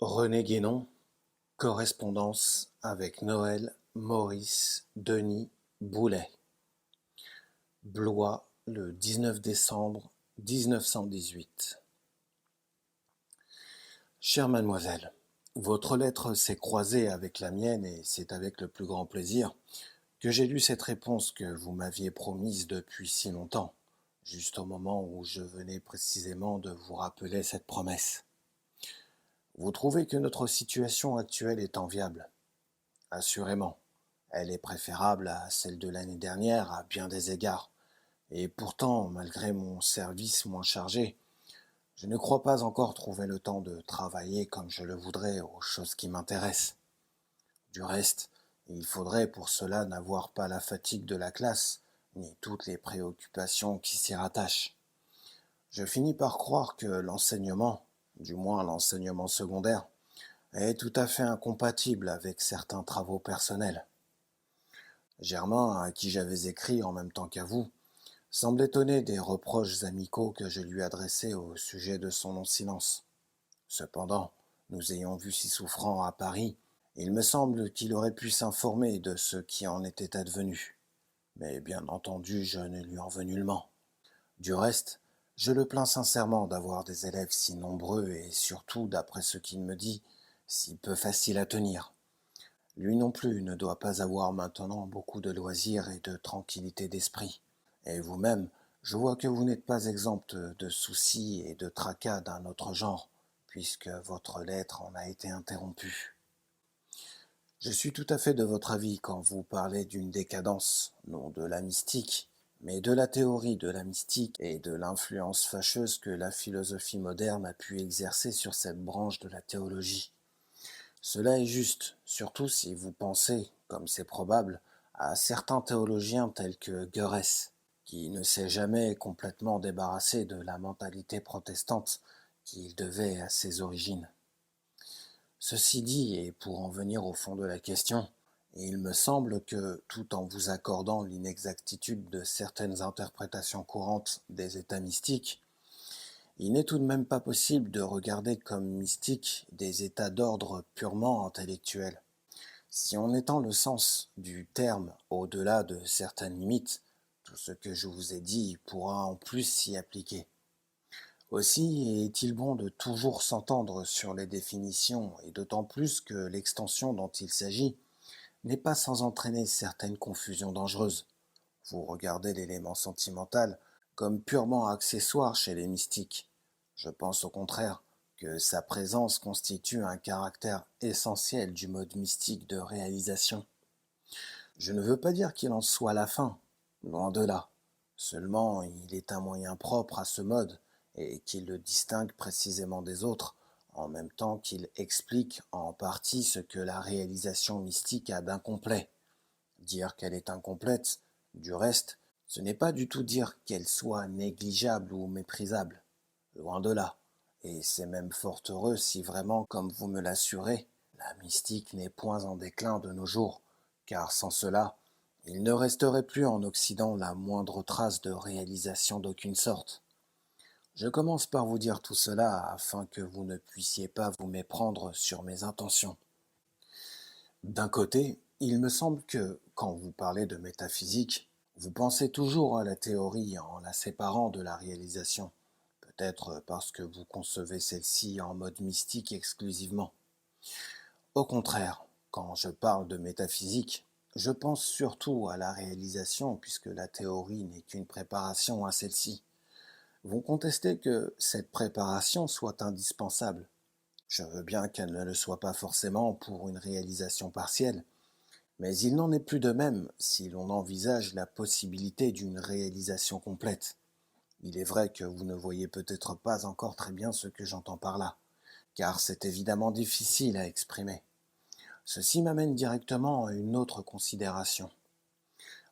René Guénon, correspondance avec Noël Maurice Denis Boulet. Blois, le 19 décembre 1918. Chère mademoiselle, votre lettre s'est croisée avec la mienne et c'est avec le plus grand plaisir que j'ai lu cette réponse que vous m'aviez promise depuis si longtemps, juste au moment où je venais précisément de vous rappeler cette promesse. Vous trouvez que notre situation actuelle est enviable? Assurément. Elle est préférable à celle de l'année dernière à bien des égards. Et pourtant, malgré mon service moins chargé, je ne crois pas encore trouver le temps de travailler comme je le voudrais aux choses qui m'intéressent. Du reste, il faudrait pour cela n'avoir pas la fatigue de la classe, ni toutes les préoccupations qui s'y rattachent. Je finis par croire que l'enseignement, du moins l'enseignement secondaire, est tout à fait incompatible avec certains travaux personnels. Germain, à qui j'avais écrit en même temps qu'à vous, semble étonné des reproches amicaux que je lui adressais au sujet de son non-silence. Cependant, nous ayant vu si souffrant à Paris, il me semble qu'il aurait pu s'informer de ce qui en était advenu. Mais bien entendu, je ne lui en veux nullement. Du reste, je le plains sincèrement d'avoir des élèves si nombreux et surtout, d'après ce qu'il me dit, si peu faciles à tenir. Lui non plus ne doit pas avoir maintenant beaucoup de loisirs et de tranquillité d'esprit. Et vous-même, je vois que vous n'êtes pas exempte de soucis et de tracas d'un autre genre, puisque votre lettre en a été interrompue. Je suis tout à fait de votre avis quand vous parlez d'une décadence, non de la mystique, mais de la théorie de la mystique et de l'influence fâcheuse que la philosophie moderne a pu exercer sur cette branche de la théologie. Cela est juste, surtout si vous pensez, comme c'est probable, à certains théologiens tels que Görres, qui ne s'est jamais complètement débarrassé de la mentalité protestante qu'il devait à ses origines. Ceci dit, et pour en venir au fond de la question, il me semble que, tout en vous accordant l'inexactitude de certaines interprétations courantes des états mystiques, il n'est tout de même pas possible de regarder comme mystiques des états d'ordre purement intellectuel. Si on étend le sens du terme au-delà de certaines limites, tout ce que je vous ai dit pourra en plus s'y appliquer. Aussi est-il bon de toujours s'entendre sur les définitions, et d'autant plus que l'extension dont il s'agit n'est pas sans entraîner certaines confusions dangereuses. Vous regardez l'élément sentimental comme purement accessoire chez les mystiques. Je pense au contraire que sa présence constitue un caractère essentiel du mode mystique de réalisation. Je ne veux pas dire qu'il en soit la fin, loin de là. Seulement, il est un moyen propre à ce mode et qu'il le distingue précisément des autres, en même temps qu'il explique en partie ce que la réalisation mystique a d'incomplet. Dire qu'elle est incomplète, du reste, ce n'est pas du tout dire qu'elle soit négligeable ou méprisable. Loin de là. Et c'est même fort heureux si vraiment, comme vous me l'assurez, la mystique n'est point en déclin de nos jours, car sans cela, il ne resterait plus en Occident la moindre trace de réalisation d'aucune sorte. Je commence par vous dire tout cela afin que vous ne puissiez pas vous méprendre sur mes intentions. D'un côté, il me semble que, quand vous parlez de métaphysique, vous pensez toujours à la théorie en la séparant de la réalisation, peut-être parce que vous concevez celle-ci en mode mystique exclusivement. Au contraire, quand je parle de métaphysique, je pense surtout à la réalisation puisque la théorie n'est qu'une préparation à celle-ci. Vous contestez que cette préparation soit indispensable. Je veux bien qu'elle ne le soit pas forcément pour une réalisation partielle, mais il n'en est plus de même si l'on envisage la possibilité d'une réalisation complète. Il est vrai que vous ne voyez peut-être pas encore très bien ce que j'entends par là, car c'est évidemment difficile à exprimer. Ceci m'amène directement à une autre considération.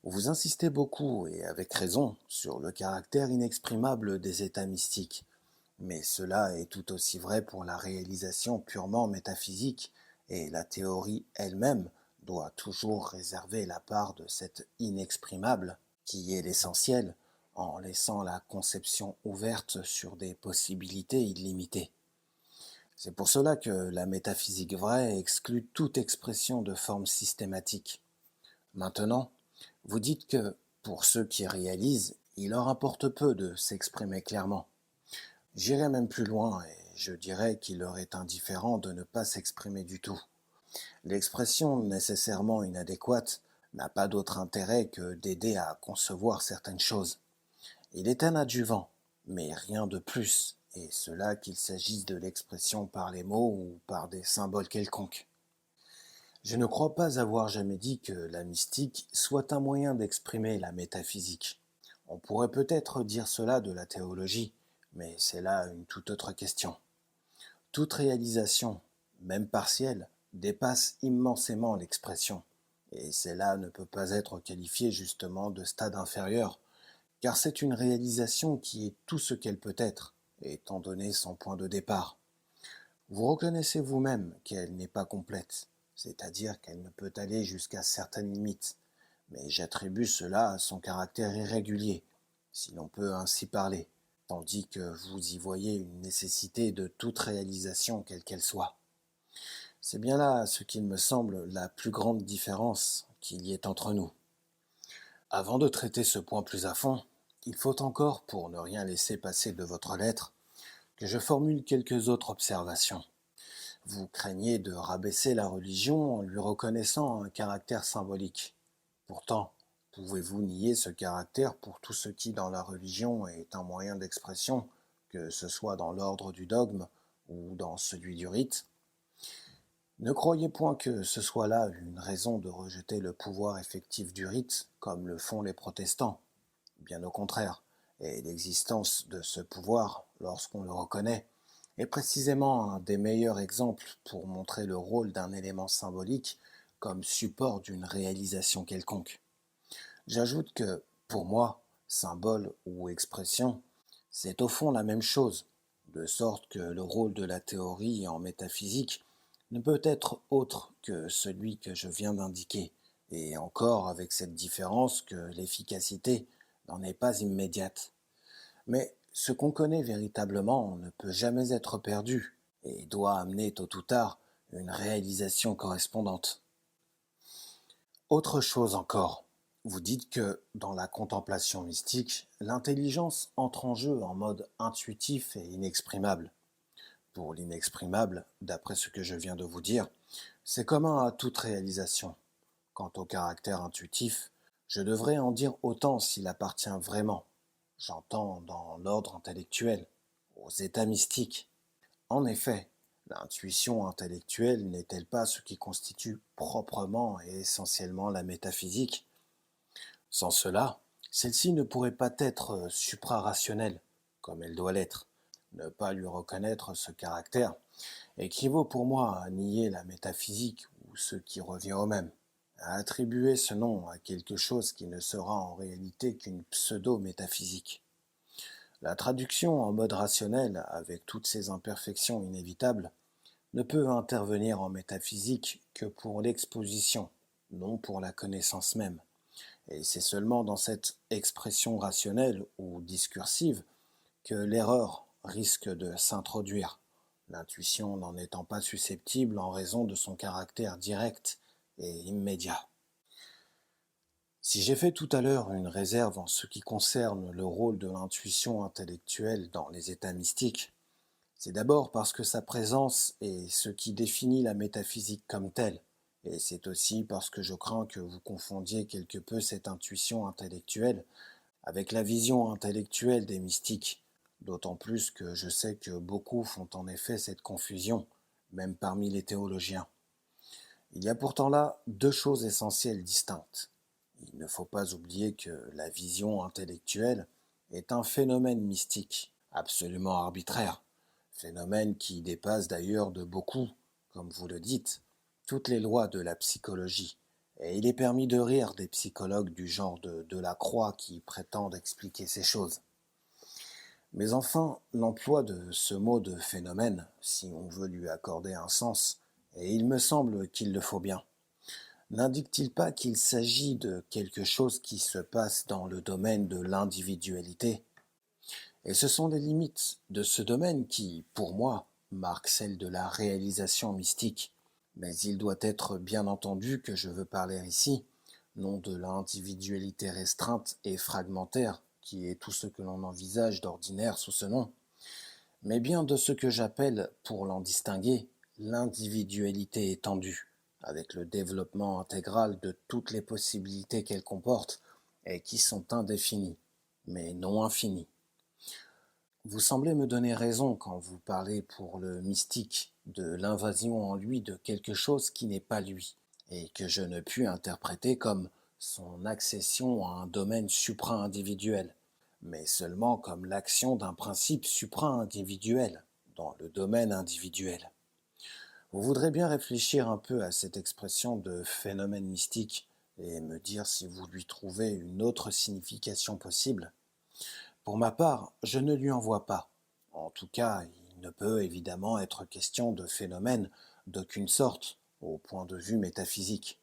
Vous insistez beaucoup, et avec raison, sur le caractère inexprimable des états mystiques, mais cela est tout aussi vrai pour la réalisation purement métaphysique, et la théorie elle-même doit toujours réserver la part de cet inexprimable, qui est l'essentiel, en laissant la conception ouverte sur des possibilités illimitées. C'est pour cela que la métaphysique vraie exclut toute expression de forme systématique. Maintenant, vous dites que, pour ceux qui réalisent, il leur importe peu de s'exprimer clairement. J'irai même plus loin et je dirais qu'il leur est indifférent de ne pas s'exprimer du tout. L'expression nécessairement inadéquate n'a pas d'autre intérêt que d'aider à concevoir certaines choses. Il est un adjuvant, mais rien de plus, et cela qu'il s'agisse de l'expression par les mots ou par des symboles quelconques. Je ne crois pas avoir jamais dit que la mystique soit un moyen d'exprimer la métaphysique. On pourrait peut-être dire cela de la théologie, mais c'est là une toute autre question. Toute réalisation, même partielle, dépasse immensément l'expression, et celle-là ne peut pas être qualifiée justement de stade inférieur, car c'est une réalisation qui est tout ce qu'elle peut être, étant donné son point de départ. Vous reconnaissez vous-même qu'elle n'est pas complète, c'est-à-dire qu'elle ne peut aller jusqu'à certaines limites, mais j'attribue cela à son caractère irrégulier, si l'on peut ainsi parler, tandis que vous y voyez une nécessité de toute réalisation quelle qu'elle soit. C'est bien là ce qu'il me semble la plus grande différence qu'il y ait entre nous. Avant de traiter ce point plus à fond, il faut encore, pour ne rien laisser passer de votre lettre, que je formule quelques autres observations. Vous craignez de rabaisser la religion en lui reconnaissant un caractère symbolique. Pourtant, pouvez-vous nier ce caractère pour tout ce qui dans la religion est un moyen d'expression, que ce soit dans l'ordre du dogme ou dans celui du rite? Ne croyez point que ce soit là une raison de rejeter le pouvoir effectif du rite, comme le font les protestants. Bien au contraire, et l'existence de ce pouvoir, lorsqu'on le reconnaît, est précisément un des meilleurs exemples pour montrer le rôle d'un élément symbolique comme support d'une réalisation quelconque. J'ajoute que, pour moi, symbole ou expression, c'est au fond la même chose, de sorte que le rôle de la théorie en métaphysique ne peut être autre que celui que je viens d'indiquer, et encore avec cette différence que l'efficacité n'en est pas immédiate. Mais ce qu'on connaît véritablement ne peut jamais être perdu, et doit amener tôt ou tard une réalisation correspondante. Autre chose encore, vous dites que, dans la contemplation mystique, l'intelligence entre en jeu en mode intuitif et inexprimable. Pour l'inexprimable, d'après ce que je viens de vous dire, c'est commun à toute réalisation. Quant au caractère intuitif, je devrais en dire autant s'il appartient vraiment, j'entends dans l'ordre intellectuel, aux états mystiques. En effet, l'intuition intellectuelle n'est-elle pas ce qui constitue proprement et essentiellement la métaphysique? Sans cela, celle-ci ne pourrait pas être suprarationnelle, comme elle doit l'être. Ne pas lui reconnaître ce caractère équivaut pour moi à nier la métaphysique ou ce qui revient au même, à attribuer ce nom à quelque chose qui ne sera en réalité qu'une pseudo-métaphysique. La traduction en mode rationnel, avec toutes ses imperfections inévitables, ne peut intervenir en métaphysique que pour l'exposition, non pour la connaissance même. Et c'est seulement dans cette expression rationnelle ou discursive que l'erreur risque de s'introduire, l'intuition n'en étant pas susceptible en raison de son caractère direct et immédiat. Si j'ai fait tout à l'heure une réserve en ce qui concerne le rôle de l'intuition intellectuelle dans les états mystiques, c'est d'abord parce que sa présence est ce qui définit la métaphysique comme telle, et c'est aussi parce que je crains que vous confondiez quelque peu cette intuition intellectuelle avec la vision intellectuelle des mystiques, d'autant plus que je sais que beaucoup font en effet cette confusion, même parmi les théologiens. Il y a pourtant là deux choses essentielles distinctes. Il ne faut pas oublier que la vision intellectuelle est un phénomène mystique, absolument arbitraire, phénomène qui dépasse d'ailleurs de beaucoup, comme vous le dites, toutes les lois de la psychologie, et il est permis de rire des psychologues du genre de Delacroix qui prétendent expliquer ces choses. Mais enfin, l'emploi de ce mot de phénomène, si on veut lui accorder un sens, et il me semble qu'il le faut bien, n'indique-t-il pas qu'il s'agit de quelque chose qui se passe dans le domaine de l'individualité? Et ce sont les limites de ce domaine qui, pour moi, marque celle de la réalisation mystique. Mais il doit être bien entendu que je veux parler ici, non de l'individualité restreinte et fragmentaire, qui est tout ce que l'on envisage d'ordinaire sous ce nom, mais bien de ce que j'appelle, pour l'en distinguer, l'individualité étendue, avec le développement intégral de toutes les possibilités qu'elle comporte et qui sont indéfinies, mais non infinies. Vous semblez me donner raison quand vous parlez pour le mystique de l'invasion en lui de quelque chose qui n'est pas lui, et que je ne puis interpréter comme son accession à un domaine supra-individuel, mais seulement comme l'action d'un principe supra-individuel dans le domaine individuel. Vous voudrez bien réfléchir un peu à cette expression de phénomène mystique et me dire si vous lui trouvez une autre signification possible. Pour ma part, je ne lui en vois pas. En tout cas, il ne peut évidemment être question de phénomène d'aucune sorte, au point de vue métaphysique.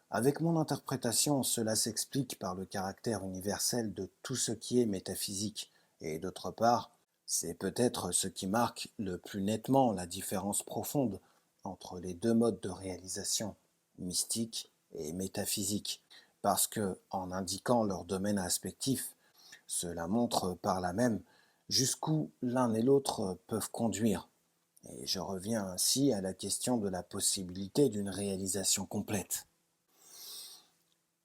Avec mon interprétation, cela s'explique par le caractère universel de tout ce qui est métaphysique, et d'autre part, c'est peut-être ce qui marque le plus nettement la différence profonde entre les deux modes de réalisation, mystique et métaphysique, parce que, en indiquant leur domaine respectif, cela montre par là même jusqu'où l'un et l'autre peuvent conduire. Et je reviens ainsi à la question de la possibilité d'une réalisation complète.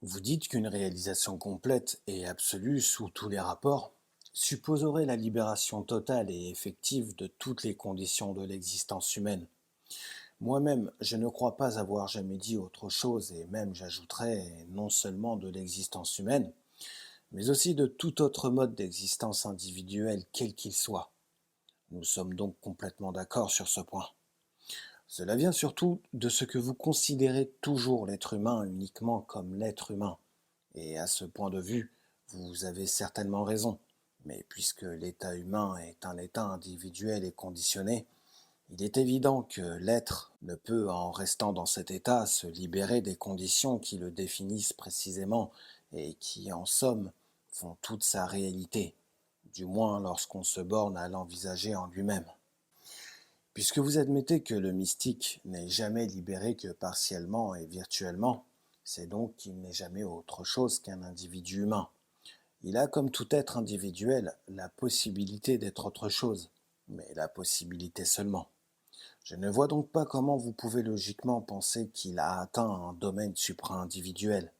Vous dites qu'une réalisation complète et absolue sous tous les rapports supposerait la libération totale et effective de toutes les conditions de l'existence humaine. Moi-même, je ne crois pas avoir jamais dit autre chose, et même j'ajouterais non seulement de l'existence humaine, mais aussi de tout autre mode d'existence individuelle quel qu'il soit. Nous sommes donc complètement d'accord sur ce point. Cela vient surtout de ce que vous considérez toujours l'être humain uniquement comme l'être humain. Et à ce point de vue, vous avez certainement raison. Mais puisque l'état humain est un état individuel et conditionné, il est évident que l'être ne peut, en restant dans cet état, se libérer des conditions qui le définissent précisément et qui, en somme, font toute sa réalité, du moins lorsqu'on se borne à l'envisager en lui-même. Puisque vous admettez que le mystique n'est jamais libéré que partiellement et virtuellement, c'est donc qu'il n'est jamais autre chose qu'un individu humain. Il a, comme tout être individuel, la possibilité d'être autre chose, mais la possibilité seulement. Je ne vois donc pas comment vous pouvez logiquement penser qu'il a atteint un domaine supra-individuel.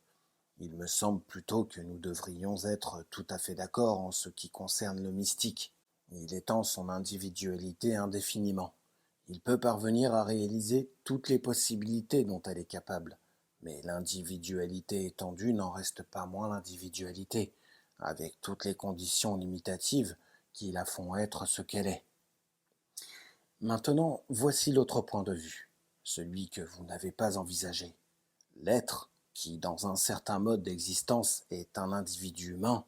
Il me semble plutôt que nous devrions être tout à fait d'accord en ce qui concerne le mystique. Il étend son individualité indéfiniment. Il peut parvenir à réaliser toutes les possibilités dont elle est capable, mais l'individualité étendue n'en reste pas moins l'individualité, avec toutes les conditions limitatives qui la font être ce qu'elle est. Maintenant, voici l'autre point de vue, celui que vous n'avez pas envisagé. L'être, qui dans un certain mode d'existence est un individu humain,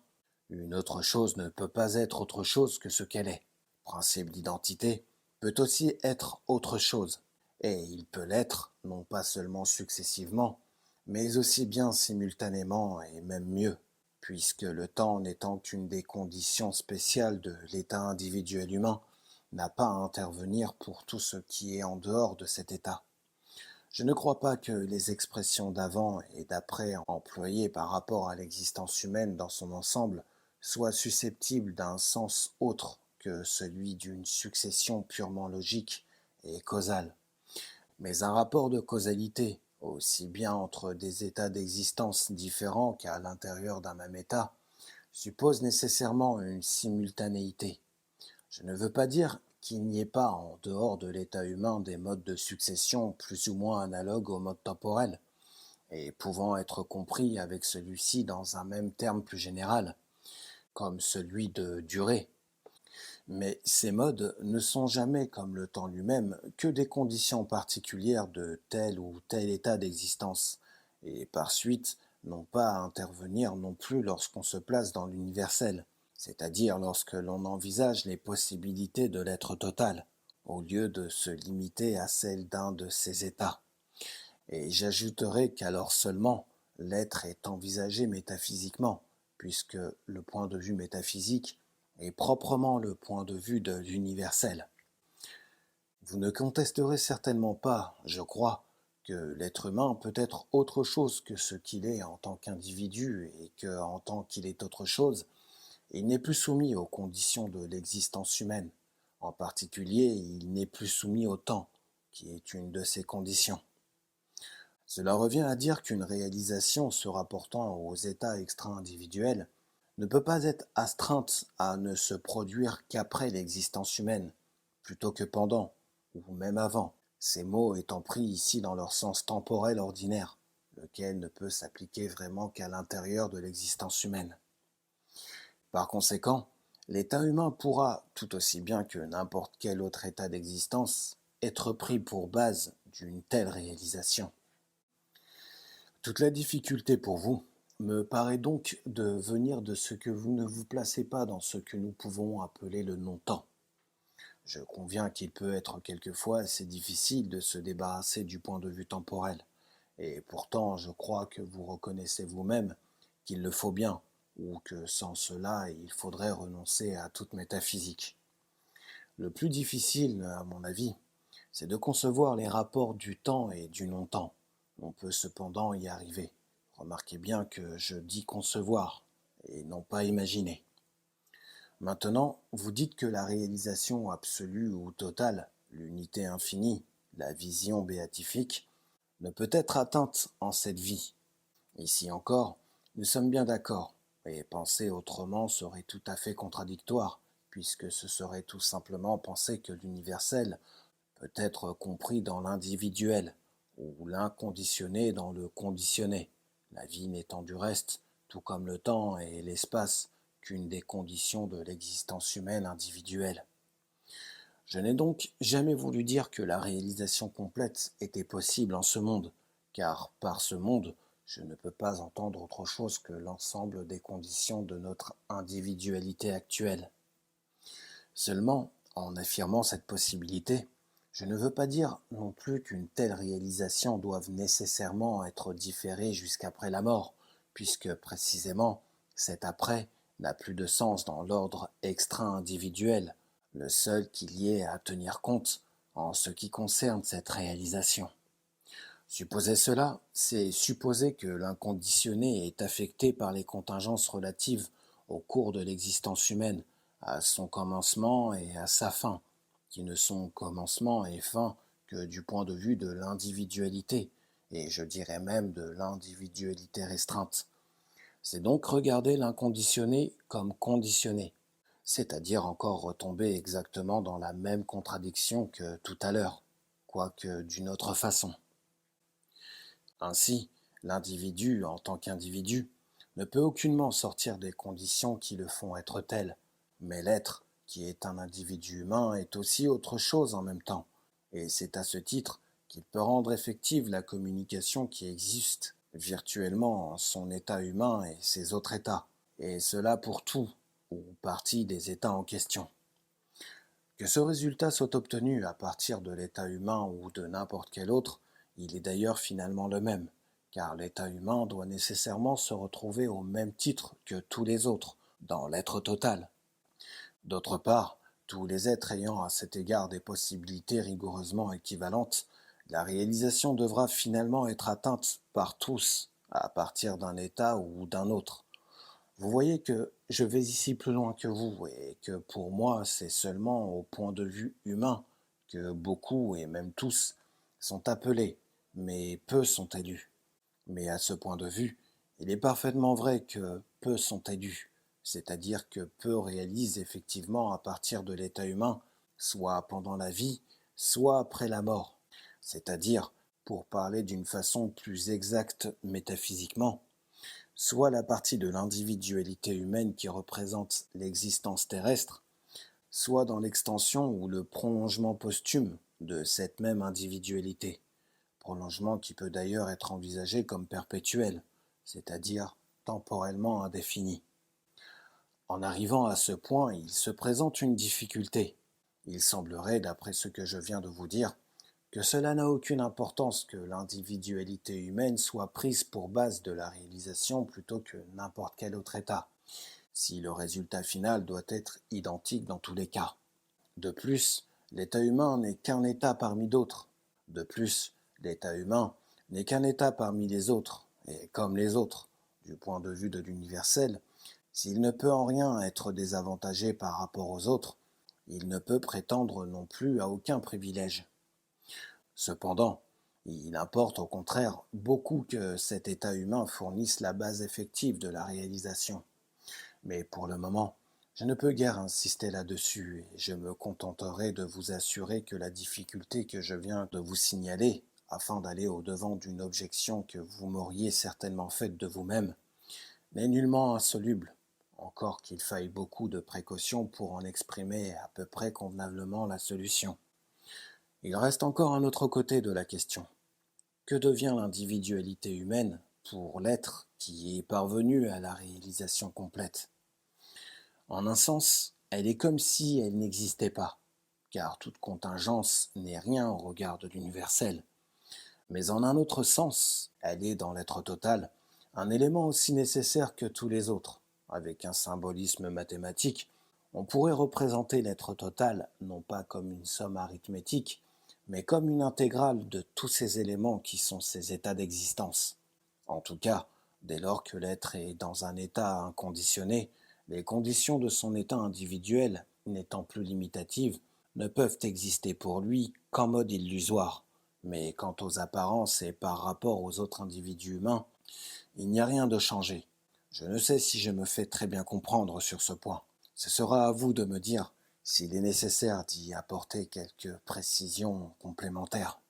une autre chose ne peut pas être autre chose que ce qu'elle est. Principe d'identité, peut aussi être autre chose, et il peut l'être, non pas seulement successivement, mais aussi bien simultanément et même mieux, puisque le temps n'étant qu'une des conditions spéciales de l'état individuel humain, n'a pas à intervenir pour tout ce qui est en dehors de cet état. Je ne crois pas que les expressions d'avant et d'après employées par rapport à l'existence humaine dans son ensemble soient susceptibles d'un sens autre que celui d'une succession purement logique et causale. Mais un rapport de causalité, aussi bien entre des états d'existence différents qu'à l'intérieur d'un même état, suppose nécessairement une simultanéité. Je ne veux pas dire qu'il n'y ait pas en dehors de l'état humain des modes de succession plus ou moins analogues au mode temporel, et pouvant être compris avec celui-ci dans un même terme plus général, comme celui de durée. Mais ces modes ne sont jamais, comme le temps lui-même, que des conditions particulières de tel ou tel état d'existence, et par suite n'ont pas à intervenir non plus lorsqu'on se place dans l'universel, c'est-à-dire lorsque l'on envisage les possibilités de l'être total, au lieu de se limiter à celle d'un de ces états. Et j'ajouterai qu'alors seulement, l'être est envisagé métaphysiquement, puisque le point de vue métaphysique est proprement le point de vue de l'universel. Vous ne contesterez certainement pas, je crois, que l'être humain peut être autre chose que ce qu'il est en tant qu'individu et que, en tant qu'il est autre chose, il n'est plus soumis aux conditions de l'existence humaine. En particulier, il n'est plus soumis au temps, qui est une de ces conditions. Cela revient à dire qu'une réalisation se rapportant aux états extra-individuels ne peut pas être astreinte à ne se produire qu'après l'existence humaine, plutôt que pendant, ou même avant, ces mots étant pris ici dans leur sens temporel ordinaire, lequel ne peut s'appliquer vraiment qu'à l'intérieur de l'existence humaine. Par conséquent, l'état humain pourra, tout aussi bien que n'importe quel autre état d'existence, être pris pour base d'une telle réalisation. Toute la difficulté pour vous me paraît donc de venir de ce que vous ne vous placez pas dans ce que nous pouvons appeler le non-temps. Je conviens qu'il peut être quelquefois assez difficile de se débarrasser du point de vue temporel, et pourtant je crois que vous reconnaissez vous-même qu'il le faut bien, ou que sans cela il faudrait renoncer à toute métaphysique. Le plus difficile, à mon avis, c'est de concevoir les rapports du temps et du non-temps. On peut cependant y arriver. Remarquez bien que je dis concevoir et non pas imaginer. Maintenant, vous dites que la réalisation absolue ou totale, l'unité infinie, la vision béatifique, ne peut être atteinte en cette vie. Ici encore, nous sommes bien d'accord, et penser autrement serait tout à fait contradictoire, puisque ce serait tout simplement penser que l'universel peut être compris dans l'individuel, ou l'inconditionné dans le conditionné, la vie n'étant du reste, tout comme le temps et l'espace, qu'une des conditions de l'existence humaine individuelle. Je n'ai donc jamais voulu dire que la réalisation complète était possible en ce monde, car par ce monde, je ne peux pas entendre autre chose que l'ensemble des conditions de notre individualité actuelle. Seulement, en affirmant cette possibilité, je ne veux pas dire non plus qu'une telle réalisation doive nécessairement être différée jusqu'après la mort, puisque précisément cet après n'a plus de sens dans l'ordre extra-individuel, le seul qu'il y ait à tenir compte en ce qui concerne cette réalisation. Supposer cela, c'est supposer que l'inconditionné est affecté par les contingences relatives au cours de l'existence humaine, à son commencement et à sa fin, qui ne sont commencement et fin que du point de vue de l'individualité, et je dirais même de l'individualité restreinte. C'est donc regarder l'inconditionné comme conditionné, c'est-à-dire encore retomber exactement dans la même contradiction que tout à l'heure, quoique d'une autre façon. Ainsi, l'individu, en tant qu'individu, ne peut aucunement sortir des conditions qui le font être tel, mais l'être, qui est un individu humain, est aussi autre chose en même temps, et c'est à ce titre qu'il peut rendre effective la communication qui existe virtuellement en son état humain et ses autres états, et cela pour tout ou partie des états en question. Que ce résultat soit obtenu à partir de l'état humain ou de n'importe quel autre, il est d'ailleurs finalement le même, car l'état humain doit nécessairement se retrouver au même titre que tous les autres, dans l'être total. D'autre part, tous les êtres ayant à cet égard des possibilités rigoureusement équivalentes, la réalisation devra finalement être atteinte par tous, à partir d'un état ou d'un autre. Vous voyez que je vais ici plus loin que vous et que pour moi c'est seulement au point de vue humain que beaucoup et même tous sont appelés, mais peu sont élus. Mais à ce point de vue, il est parfaitement vrai que peu sont élus, c'est-à-dire que peu réalisent effectivement à partir de l'état humain, soit pendant la vie, soit après la mort, c'est-à-dire, pour parler d'une façon plus exacte métaphysiquement, soit la partie de l'individualité humaine qui représente l'existence terrestre, soit dans l'extension ou le prolongement posthume de cette même individualité, prolongement qui peut d'ailleurs être envisagé comme perpétuel, c'est-à-dire temporellement indéfini. En arrivant à ce point, il se présente une difficulté. Il semblerait, d'après ce que je viens de vous dire, que cela n'a aucune importance que l'individualité humaine soit prise pour base de la réalisation plutôt que n'importe quel autre état, si le résultat final doit être identique dans tous les cas. De plus, L'état humain n'est qu'un état parmi d'autres. De plus, l'état humain n'est qu'un état parmi les autres, et comme les autres, du point de vue de l'universel, s'il ne peut en rien être désavantagé par rapport aux autres, il ne peut prétendre non plus à aucun privilège. Cependant, il importe au contraire beaucoup que cet état humain fournisse la base effective de la réalisation. Mais pour le moment, je ne peux guère insister là-dessus et je me contenterai de vous assurer que la difficulté que je viens de vous signaler, afin d'aller au-devant d'une objection que vous m'auriez certainement faite de vous-même, n'est nullement insoluble, encore qu'il faille beaucoup de précautions pour en exprimer à peu près convenablement la solution. Il reste encore un autre côté de la question. Que devient l'individualité humaine pour l'être qui est parvenu à la réalisation complète ? En un sens, elle est comme si elle n'existait pas, car toute contingence n'est rien au regard de l'universel. Mais en un autre sens, elle est dans l'être total un élément aussi nécessaire que tous les autres. Avec un symbolisme mathématique, on pourrait représenter l'être total non pas comme une somme arithmétique, mais comme une intégrale de tous ces éléments qui sont ses états d'existence. En tout cas, dès lors que l'être est dans un état inconditionné, les conditions de son état individuel, n'étant plus limitatives, ne peuvent exister pour lui qu'en mode illusoire. Mais quant aux apparences et par rapport aux autres individus humains, il n'y a rien de changé. Je ne sais si je me fais très bien comprendre sur ce point. Ce sera à vous de me dire s'il est nécessaire d'y apporter quelques précisions complémentaires.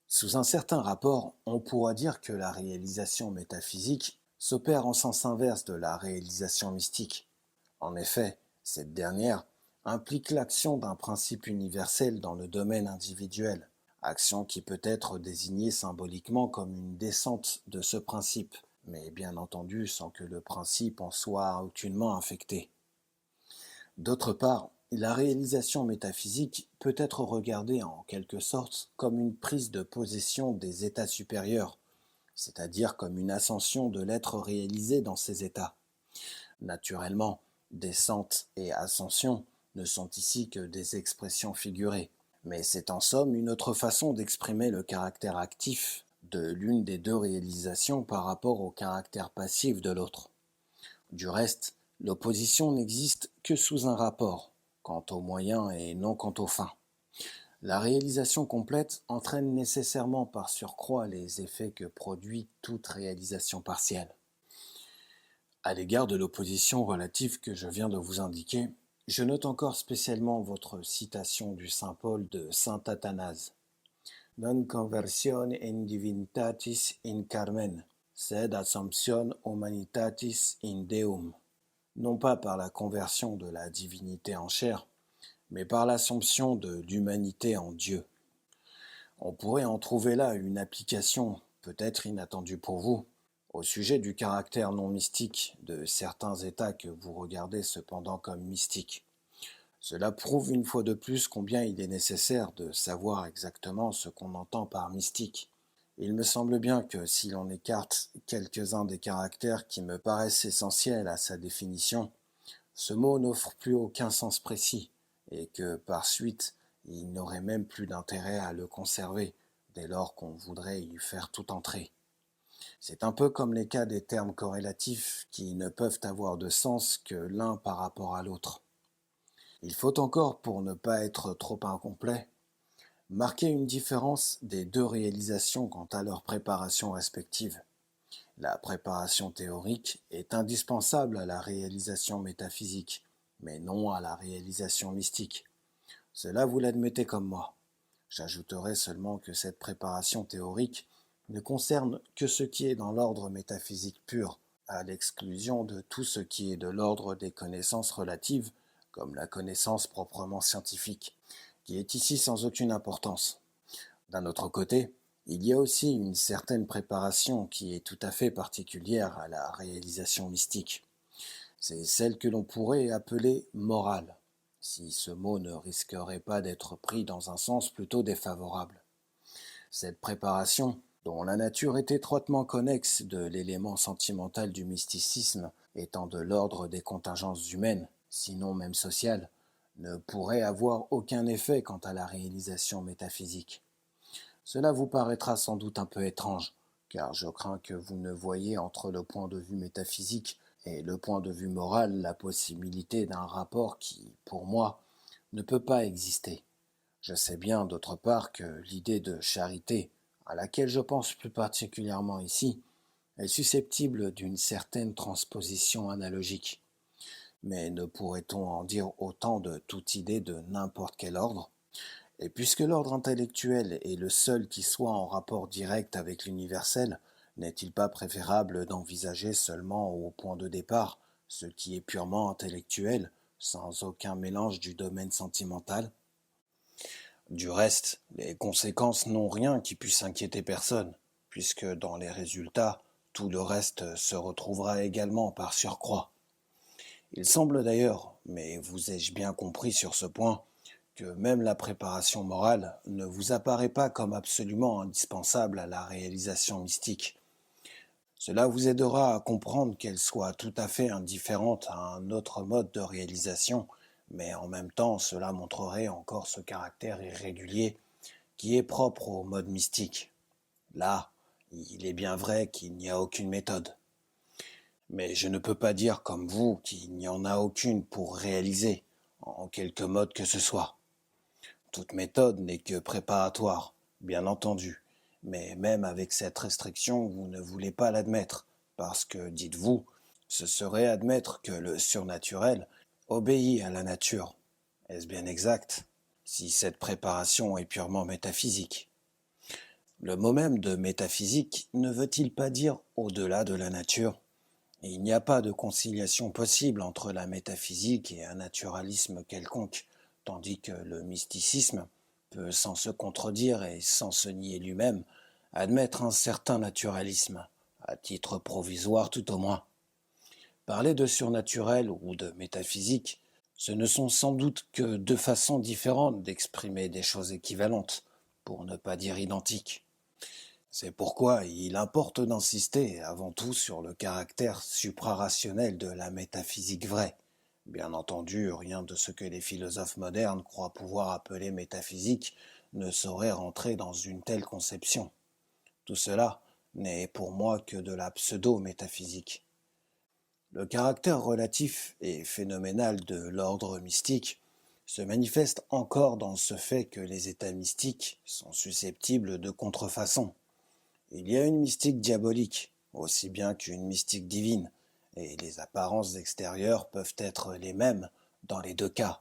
Sous un certain rapport, on pourra dire que la réalisation métaphysique s'opère en sens inverse de la réalisation mystique. En effet, cette dernière implique l'action d'un principe universel dans le domaine individuel, action qui peut être désignée symboliquement comme une descente de ce principe, mais bien entendu sans que le principe en soit aucunement affecté. D'autre part, la réalisation métaphysique peut être regardée en quelque sorte comme une prise de possession des états supérieurs, c'est-à-dire comme une ascension de l'être réalisé dans ces états. Naturellement, descente et ascension ne sont ici que des expressions figurées, mais c'est en somme une autre façon d'exprimer le caractère actif de l'une des deux réalisations par rapport au caractère passif de l'autre. Du reste, l'opposition n'existe que sous un rapport, quant aux moyens et non quant aux fins. La réalisation complète entraîne nécessairement par surcroît les effets que produit toute réalisation partielle. À l'égard de l'opposition relative que je viens de vous indiquer, je note encore spécialement votre citation du saint Paul de saint Athanase. Non conversione in divinitatis in carmen, sed assumption humanitatis in deum. Non pas par la conversion de la divinité en chair, mais par l'assomption de l'humanité en Dieu. On pourrait en trouver là une application, peut-être inattendue pour vous, au sujet du caractère non mystique de certains états que vous regardez cependant comme mystiques. Cela prouve une fois de plus combien il est nécessaire de savoir exactement ce qu'on entend par mystique. Il me semble bien que si l'on écarte quelques-uns des caractères qui me paraissent essentiels à sa définition, ce mot n'offre plus aucun sens précis, et que, par suite, il n'aurait même plus d'intérêt à le conserver, dès lors qu'on voudrait y faire tout entrer. C'est un peu comme les cas des termes corrélatifs qui ne peuvent avoir de sens que l'un par rapport à l'autre. Il faut encore, pour ne pas être trop incomplet, marquer une différence des deux réalisations quant à leur préparation respective. La préparation théorique est indispensable à la réalisation métaphysique, mais non à la réalisation mystique. Cela vous l'admettez comme moi. J'ajouterai seulement que cette préparation théorique ne concerne que ce qui est dans l'ordre métaphysique pur, à l'exclusion de tout ce qui est de l'ordre des connaissances relatives, comme la connaissance proprement scientifique, qui est ici sans aucune importance. D'un autre côté, il y a aussi une certaine préparation qui est tout à fait particulière à la réalisation mystique. C'est celle que l'on pourrait appeler morale, si ce mot ne risquerait pas d'être pris dans un sens plutôt défavorable. Cette préparation, dont la nature est étroitement connexe de l'élément sentimental du mysticisme, étant de l'ordre des contingences humaines, sinon même sociales, ne pourrait avoir aucun effet quant à la réalisation métaphysique. Cela vous paraîtra sans doute un peu étrange, car je crains que vous ne voyiez entre le point de vue métaphysique et le point de vue moral la possibilité d'un rapport qui, pour moi, ne peut pas exister. Je sais bien, d'autre part, que l'idée de charité, à laquelle je pense plus particulièrement ici, est susceptible d'une certaine transposition analogique. Mais ne pourrait-on en dire autant de toute idée de n'importe quel ordre? Et puisque l'ordre intellectuel est le seul qui soit en rapport direct avec l'universel, n'est-il pas préférable d'envisager seulement au point de départ ce qui est purement intellectuel, sans aucun mélange du domaine sentimental? Du reste, les conséquences n'ont rien qui puisse inquiéter personne, puisque dans les résultats, tout le reste se retrouvera également par surcroît. Il semble d'ailleurs, mais vous ai-je bien compris sur ce point, que même la préparation morale ne vous apparaît pas comme absolument indispensable à la réalisation mystique. Cela vous aidera à comprendre qu'elle soit tout à fait indifférente à un autre mode de réalisation, mais en même temps cela montrerait encore ce caractère irrégulier qui est propre au mode mystique. Là, il est bien vrai qu'il n'y a aucune méthode. Mais je ne peux pas dire comme vous qu'il n'y en a aucune pour réaliser, en quelque mode que ce soit. Toute méthode n'est que préparatoire, bien entendu, mais même avec cette restriction, vous ne voulez pas l'admettre, parce que, dites-vous, ce serait admettre que le surnaturel obéit à la nature. Est-ce bien exact, si cette préparation est purement métaphysique? Le mot même de métaphysique ne veut-il pas dire au-delà de la nature? Il n'y a pas de conciliation possible entre la métaphysique et un naturalisme quelconque, tandis que le mysticisme peut, sans se contredire et sans se nier lui-même, admettre un certain naturalisme, à titre provisoire tout au moins. Parler de surnaturel ou de métaphysique, ce ne sont sans doute que deux façons différentes d'exprimer des choses équivalentes, pour ne pas dire identiques. C'est pourquoi il importe d'insister avant tout sur le caractère suprarationnel de la métaphysique vraie. Bien entendu, rien de ce que les philosophes modernes croient pouvoir appeler métaphysique ne saurait rentrer dans une telle conception. Tout cela n'est pour moi que de la pseudo-métaphysique. Le caractère relatif et phénoménal de l'ordre mystique se manifeste encore dans ce fait que les états mystiques sont susceptibles de contrefaçons. Il y a une mystique diabolique, aussi bien qu'une mystique divine, et les apparences extérieures peuvent être les mêmes dans les deux cas.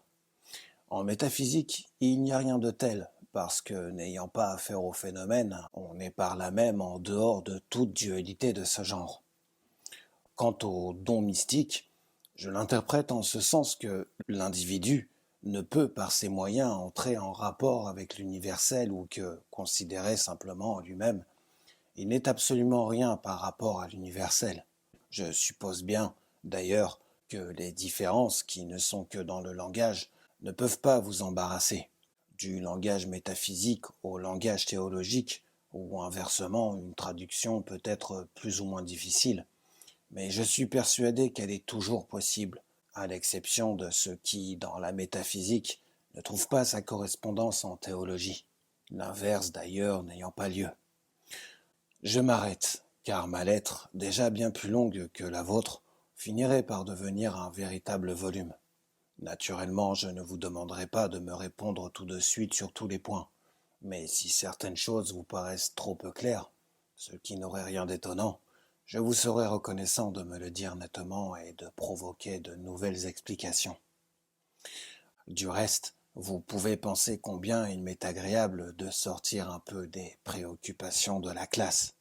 En métaphysique, il n'y a rien de tel, parce que n'ayant pas affaire au phénomène, on est par là même en dehors de toute dualité de ce genre. Quant au don mystique, je l'interprète en ce sens que l'individu ne peut par ses moyens entrer en rapport avec l'universel ou que, considéré simplement en lui-même, il n'est absolument rien par rapport à l'universel. Je suppose bien, d'ailleurs, que les différences qui ne sont que dans le langage ne peuvent pas vous embarrasser. Du langage métaphysique au langage théologique, ou inversement, une traduction peut être plus ou moins difficile, mais je suis persuadé qu'elle est toujours possible, à l'exception de ceux qui, dans la métaphysique, ne trouvent pas sa correspondance en théologie, l'inverse d'ailleurs n'ayant pas lieu. Je m'arrête, car ma lettre, déjà bien plus longue que la vôtre, finirait par devenir un véritable volume. Naturellement, je ne vous demanderai pas de me répondre tout de suite sur tous les points, mais si certaines choses vous paraissent trop peu claires, ce qui n'aurait rien d'étonnant, je vous serais reconnaissant de me le dire nettement et de provoquer de nouvelles explications. Du reste, vous pouvez penser combien il m'est agréable de sortir un peu des préoccupations de la classe.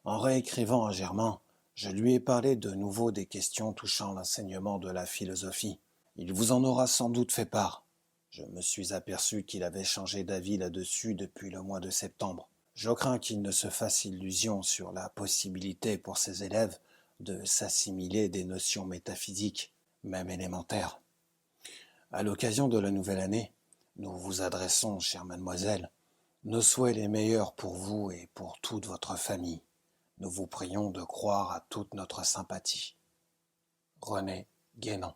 En réécrivant à Germain, je lui ai parlé de nouveau des questions touchant l'enseignement de la philosophie. Il vous en aura sans doute fait part. Je me suis aperçu qu'il avait changé d'avis là-dessus depuis le mois de septembre. Je crains qu'il ne se fasse illusion sur la possibilité pour ses élèves de s'assimiler des notions métaphysiques, même élémentaires. À l'occasion de la nouvelle année, nous vous adressons, chère mademoiselle, nos souhaits les meilleurs pour vous et pour toute votre famille. Nous vous prions de croire à toute notre sympathie. René Guénon.